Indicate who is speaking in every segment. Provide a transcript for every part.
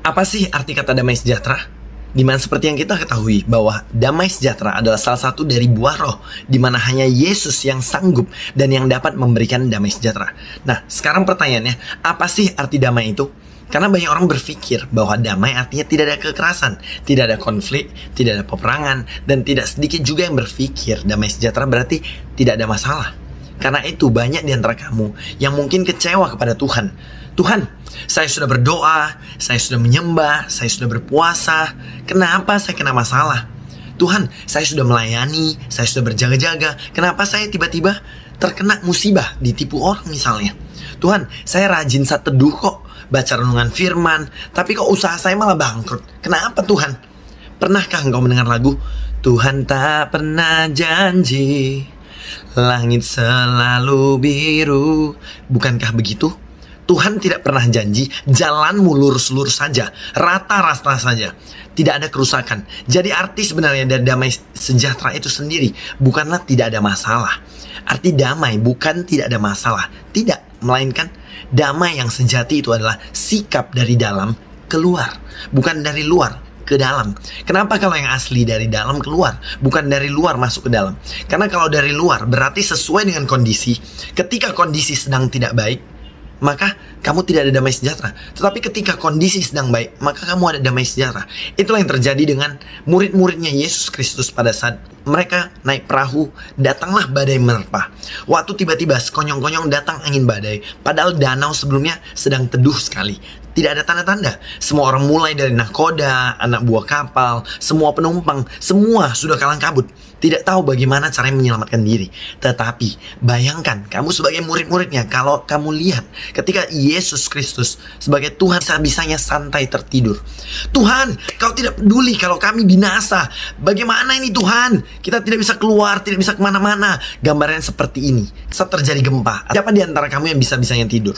Speaker 1: Apa sih arti kata damai sejahtera? Dimana seperti yang kita ketahui bahwa damai sejahtera adalah salah satu dari buah roh, dimana hanya Yesus yang sanggup dan yang dapat memberikan damai sejahtera. Nah, sekarang pertanyaannya, apa sih arti damai itu? Karena banyak orang berpikir bahwa damai artinya tidak ada kekerasan, tidak ada konflik, tidak ada peperangan, dan tidak sedikit juga yang berpikir damai sejahtera berarti tidak ada masalah. Karena itu banyak di antara kamu yang mungkin kecewa kepada Tuhan. Tuhan, saya sudah berdoa, saya sudah menyembah, saya sudah berpuasa. Kenapa saya kena masalah? Tuhan, saya sudah melayani, saya sudah berjaga-jaga. Kenapa saya tiba-tiba terkena musibah, ditipu orang misalnya? Tuhan, saya rajin saat teduh kok, baca renungan firman, tapi kok usaha saya malah bangkrut. Kenapa Tuhan? Pernahkah engkau mendengar lagu Tuhan tak pernah janji, langit selalu biru? Bukankah begitu? Tuhan tidak pernah janji jalanmu lurus-lurus saja, rata-rata saja, tidak ada kerusakan. Jadi arti sebenarnya dari damai sejahtera itu sendiri bukanlah tidak ada masalah. Arti damai bukan tidak ada masalah, tidak, melainkan damai yang sejati itu adalah sikap dari dalam keluar, bukan dari luar ke dalam. Kenapa kalau yang asli dari dalam keluar, bukan dari luar masuk ke dalam? Karena kalau dari luar berarti sesuai dengan kondisi. Ketika kondisi sedang tidak baik, maka kamu tidak ada damai sejahtera. Tetapi ketika kondisi sedang baik, maka kamu ada damai sejahtera. Itulah yang terjadi dengan murid-muridnya Yesus Kristus pada saat mereka naik perahu, datanglah badai menerpa. Waktu tiba-tiba sekonyong-konyong datang angin badai, padahal danau sebelumnya sedang teduh sekali. Tidak ada tanda-tanda. Semua orang mulai dari nahkoda, anak buah kapal, semua penumpang, semua sudah kalang kabut. Tidak tahu bagaimana caranya menyelamatkan diri. Tetapi bayangkan kamu sebagai murid-muridnya, kalau kamu lihat ketika Yesus Kristus sebagai Tuhan bisa-bisanya santai tertidur. Tuhan, kau tidak peduli kalau kami binasa. Bagaimana ini Tuhan? Kita tidak bisa keluar, tidak bisa kemana-mana. Gambarnya seperti ini. Saat terjadi gempa, siapa di antara kamu yang bisa-bisanya tidur?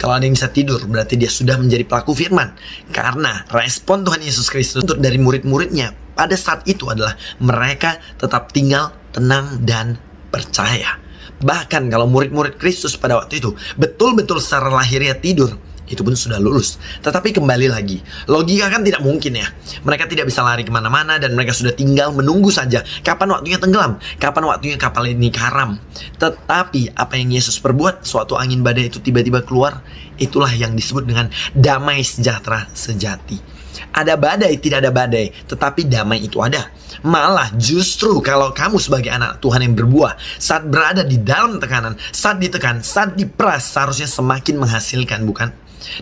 Speaker 1: Kalau ada yang bisa tidur, berarti dia sudah menjadi pelaku firman. Karena respon Tuhan Yesus Kristus untuk dari murid-muridnya pada saat itu adalah mereka tetap tinggal tenang dan percaya. Bahkan kalau murid-murid Kristus pada waktu itu betul-betul secara lahiriah tidur, itu pun sudah lulus. Tetapi kembali lagi, logika kan tidak mungkin ya. Mereka tidak bisa lari kemana-mana dan mereka sudah tinggal menunggu saja kapan waktunya tenggelam, kapan waktunya kapal ini karam. Tetapi apa yang Yesus perbuat, suatu angin badai itu tiba-tiba keluar. Itulah yang disebut dengan damai sejahtera sejati. Ada badai, tidak ada badai, tetapi damai itu ada. Malah justru kalau kamu sebagai anak Tuhan yang berbuah, saat berada di dalam tekanan, saat ditekan, saat diperas, seharusnya semakin menghasilkan, bukan?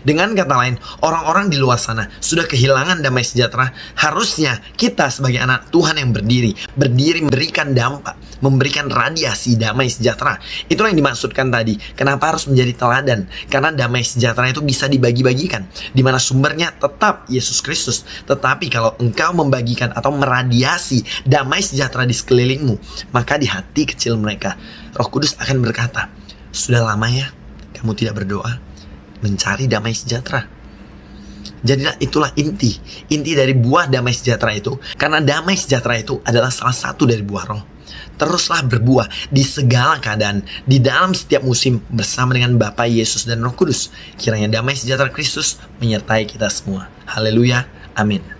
Speaker 1: Dengan kata lain, orang-orang di luar sana sudah kehilangan damai sejahtera. Harusnya kita sebagai anak Tuhan yang berdiri memberikan dampak, memberikan radiasi damai sejahtera. Itulah yang dimaksudkan tadi. Kenapa harus menjadi teladan? Karena damai sejahtera itu bisa dibagi-bagikan, di mana sumbernya tetap Yesus Kristus. Tetapi kalau engkau membagikan atau meradiasi damai sejahtera di sekelilingmu, maka di hati kecil mereka Roh Kudus akan berkata, sudah lama ya kamu tidak berdoa mencari damai sejahtera. Jadilah itulah inti dari buah damai sejahtera itu. Karena damai sejahtera itu adalah salah satu dari buah roh. Teruslah berbuah di segala keadaan, di dalam setiap musim bersama dengan Bapa, Yesus, dan Roh Kudus. Kiranya damai sejahtera Kristus menyertai kita semua. Haleluya, amin.